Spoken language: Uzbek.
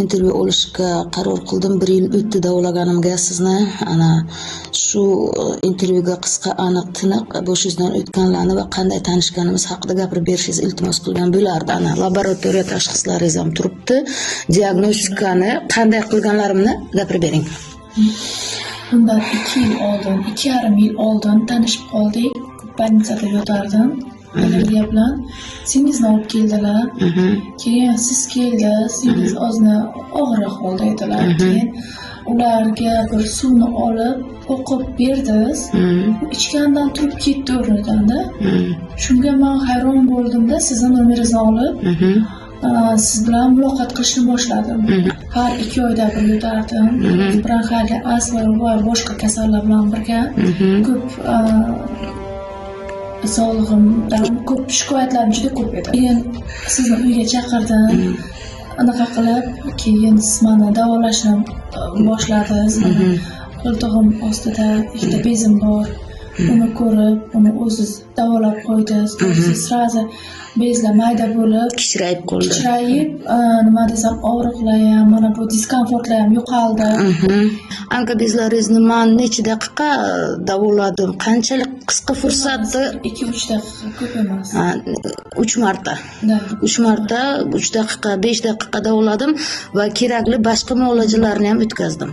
intervyu olishga qaror qildim. 1 yil o'tdi davolaganimga sizni. Ana shu intervyuga qisqa aniq tiniq boshingizdan o'tganlarni va qanday tanishganimiz haqida gapirib berishingizni iltimos qilgan bo'lardi. Ana laboratoriya tashxislaringiz ham turibdi. Diagnostikani qanday qilganlarimni gapirib bering. Bundan 2 yil oldin, 2,5 yil oldin tanishib qoldik. Больницada yotardim. Alergiya bilan singizni olib keldilar. Keyin siz keldingiz, singiz ozna og'ir ahvolda edilar. Keyin ularga bir suvni olib o'qib berdingiz. Ichgandan turib ketdi o'rnidan-da. Shunga men hayron bo'ldimda, sizning nomeringizni olib, siz bilan muloqot qilishni boshladim. Har 2 oyda bir yotardim. Bronxialli astma va boshqa kasallar bilan birga ko'p sog'lig'imdan ko'p shikoyatlarim juda ko'p edi. Keyin sizni uyga chaqirdim. Anaqa qilib, keyin siz meni davolashni boshladingiz. Qo'ltig'im ostida ikkita bezim bor. Uni ko'rib, uni o'zingiz davolab qo'ydingiz. Siz srazi bezlar mayda bo'lib, Kichrayib qoldi. Nima desam, og'riqlar ham, mana bu diskomfortlar ham yo'qoldi. Anka bezlaringizni men necha daqiqa davoladim? Qanchalik qisqa fursatda? 2-3 daqiqa, ko'p emas. 3 marta. Da. 3 marta, 3 daqiqa, 5 daqiqa davoladim va kerakli boshqa muolajalarni ham o'tkazdim.